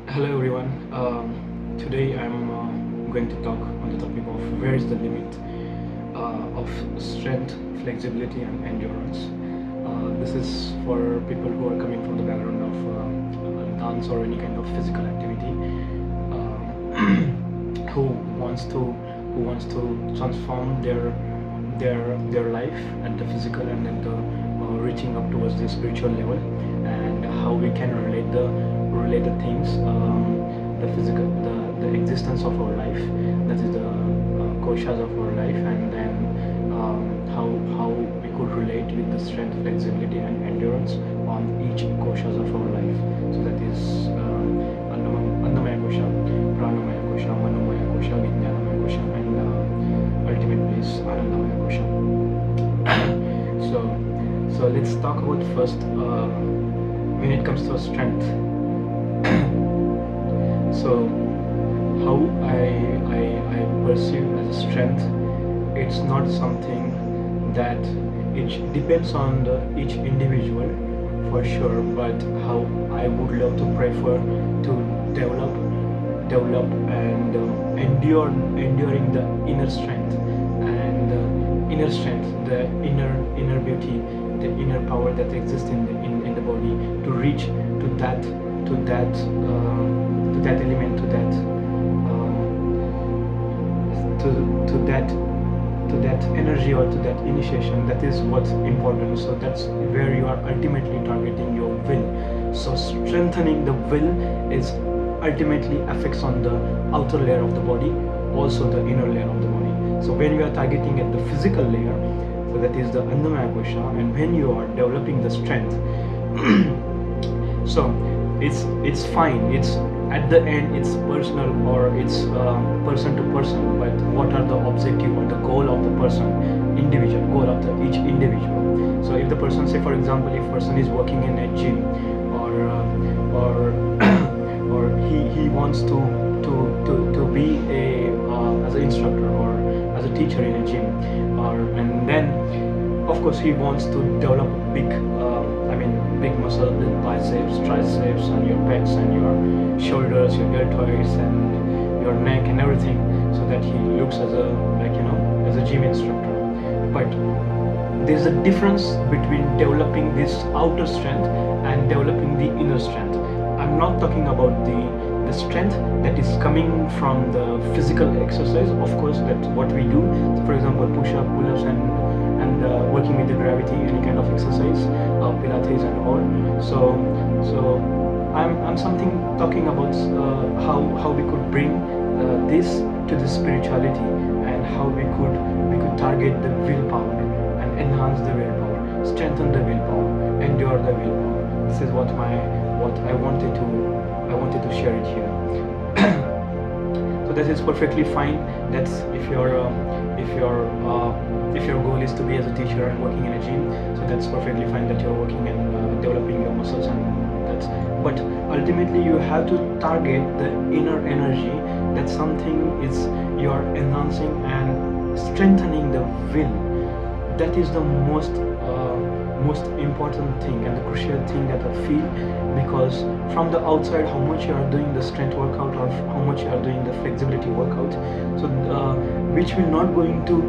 Hello everyone. Today I'm going to talk on the topic of where is the limit of strength, flexibility, and endurance. This is for people who are coming from the background of dance or any kind of physical activity, who wants to transform their life at the physical and at the reaching up towards the spiritual level, and how we can relate the things, the physical, the existence of our life, that is the koshas of our life, and then how we could relate with the strength, flexibility, and endurance on each koshas of our life. So that is annamaya kosha, pranamaya kosha, manomaya kosha, vijnanamaya kosha, and ultimately is anandamaya kosha. So let's talk about first when it comes to strength. So how I perceive as a strength, it's not something that it depends on each individual for sure, but how I would love to prefer to develop and enduring the inner strength, and the inner beauty, the inner power that exists in the body, to reach to that element, to that energy, or to that initiation. That is what's important. So that's where you are ultimately targeting your will. So strengthening the will is ultimately affects on the outer layer of the body, also the inner layer of the body. So when you are targeting at the physical layer, so that is the annamaya kosha, and when you are developing the strength, so it's fine, it's at the end it's personal, or it's person to person, but what are the objective or the goal of the person, individual goal of each individual. So if the person, say for example, if person is working in a gym, or or he wants to be a as an instructor or as a teacher in a gym, and then of course he wants to develop big muscle with biceps, triceps, and your pecs and your shoulders, your deltoids, and your neck and everything, so that he looks as a gym instructor. But there's a difference between developing this outer strength and developing the inner strength. I'm not talking about the strength that is coming from the physical exercise. Of course, that's what we do. So for example, push-up, pull-ups, and working with the gravity, any kind of exercise, pilates and all. So I'm something talking about how we could bring this to the spirituality, and how we could target the willpower and enhance the willpower, strengthen the willpower, endure the willpower. This is what I wanted to share it here. So that is perfectly fine. That's if your goal is to be as a teacher and working in a gym, so that's perfectly fine that you're working and developing your muscles, and that's. But ultimately, you have to target the inner energy. That's something is you're enhancing and strengthening the will. That is the most important thing and the crucial thing that I feel, because from the outside, how much you are doing the strength workout or how much you are doing the flexibility workout, so which will not going to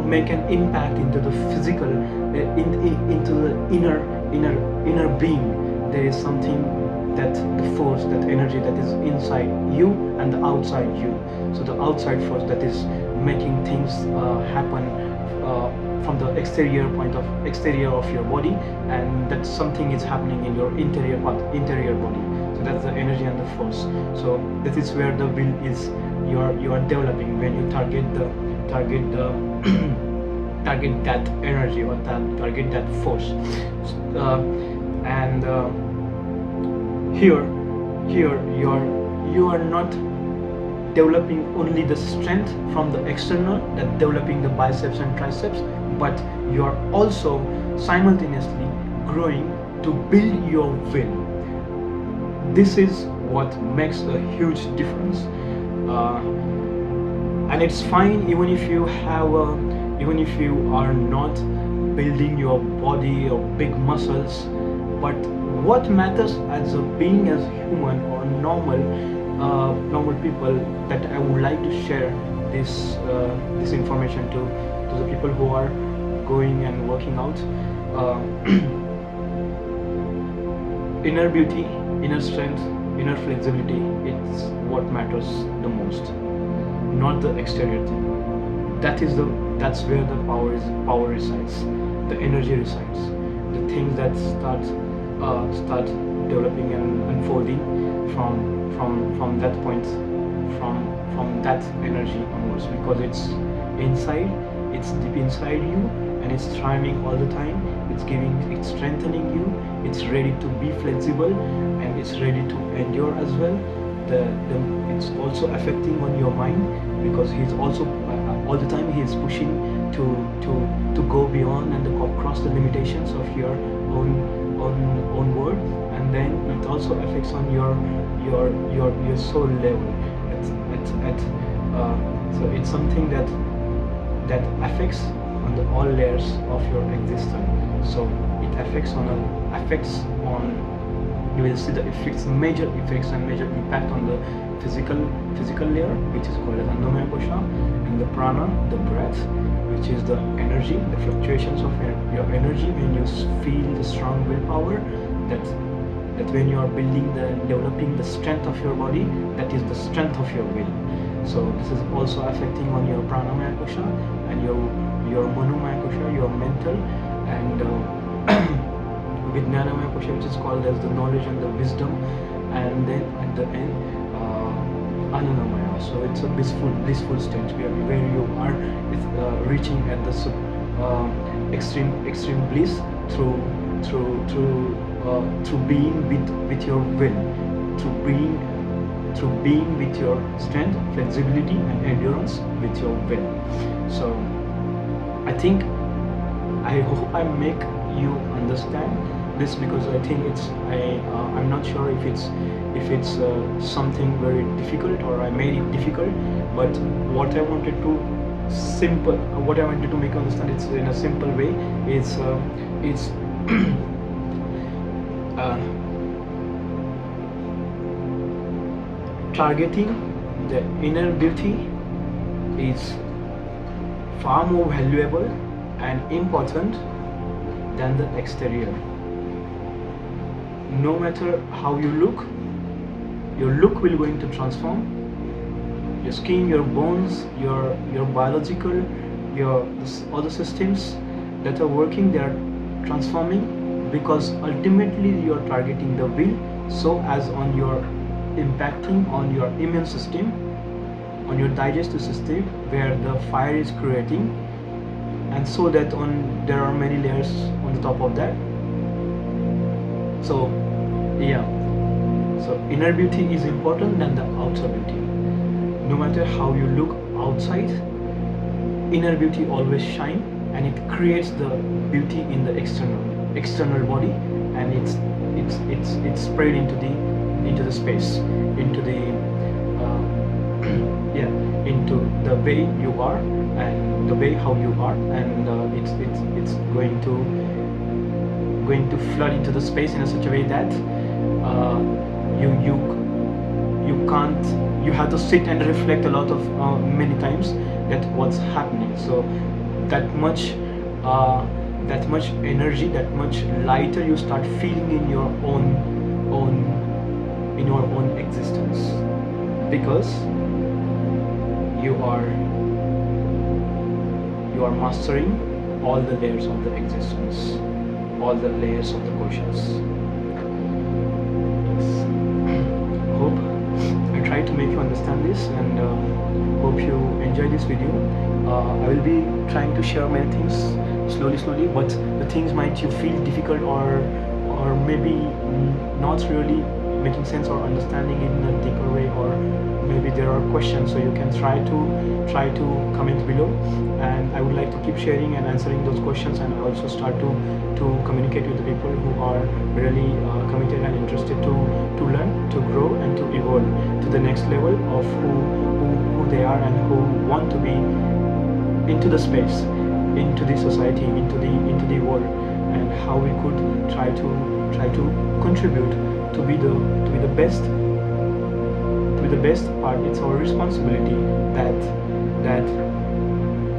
make an impact into the physical, into the inner being. There is something, that the force, that energy that is inside you and the outside you. So the outside force that is making things happen from the exterior of your body, and that something is happening in your interior body. So that's the energy and the force. So that is where the will is. You are developing when you target that energy, or target that force. And here you are not developing only the strength from the external, that developing the biceps and triceps, but you are also simultaneously growing to build your will. This is what makes a huge difference, and it's fine even if you are not building your body or big muscles, but what matters as a being, as human or normal people, that I would like to share this information to the people who are going and working out. uh, Inner beauty, inner strength, inner flexibility, it's what matters the most, not the exterior thing. That's where the power resides, the energy resides, the things that start developing and unfolding from that point, from that energy onwards, because it's deep inside you, and it's thriving all the time. It's strengthening you. It's ready to be flexible, and it's ready to endure as well. It's also affecting on your mind, because he's also all the time he is pushing to go beyond and to cross the limitations of your own world, and then it also affects on your soul level. So it's something that affects on all layers of your existence. So it affects on you will see the effects, major effects and major impact on the physical layer, which is called as Annamaya Kosha, and the prana, the breath, which is the energy, the fluctuations of your energy when you feel the strong willpower, that when you are developing the strength of your body, that is the strength of your will. So this is also affecting on your pranamaya kosha and your manomaya kosha, your mental, and Vijnanamaya Kosha, which is called as the knowledge and the wisdom, and then at the end, Anandamaya. So it's a blissful state where you are reaching at the extreme bliss through being with your will, through being with your strength, flexibility, and endurance with your will. So I hope I make you understand this, because I think I'm not sure if it's something very difficult or I made it difficult, but what I wanted to make you understand, it's in a simple way. It's targeting the inner beauty is far more valuable and important than the exterior. No matter how you look, your look will going to transform. Your skin, your bones, your biological, all the systems that are working, they are transforming, because ultimately you are targeting the will, so as on your impacting on your immune system, on your digestive system, where the fire is creating, and so that there are many layers on the top of that. So inner beauty is important than the outer beauty. No matter how you look outside, inner beauty always shine, and it creates the beauty in the external body, and it's spread into the space, into the way you are and the way how you are, and it's going to flood into the space in such a way that you have to sit and reflect a lot of many times that what's happening. So that much energy, that much lighter you start feeling in your own existence, because you are mastering all the layers of the existence, all the layers of the Koshas. Hope I try to make you understand this, and hope you enjoy this video. I will be trying to share many things slowly, but the things might you feel difficult or maybe not really making sense or understanding in a deeper way, or maybe there are questions, so you can try to comment below, and I would like to keep sharing and answering those questions, and also start to communicate with the people who are really committed and interested to learn, to grow, and to evolve to the next level of who they are, and who want to be into the space, into the society, into the world, and how we could try to try to contribute to be the best, to be the best part. It's our responsibility that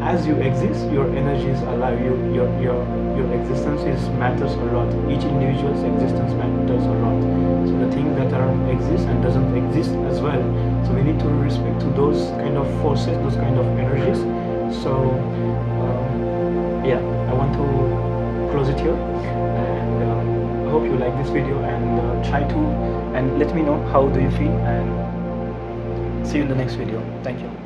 as you exist, your energy is alive. Your existence matters a lot. Each individual's existence matters a lot. So the thing that around exists and doesn't exist as well. So we need to respect to those kind of forces, those kind of energies. So yeah, I want to close it here, and I hope you like this video, and try to, and let me know how do you feel, and see you in the next video. Thank you.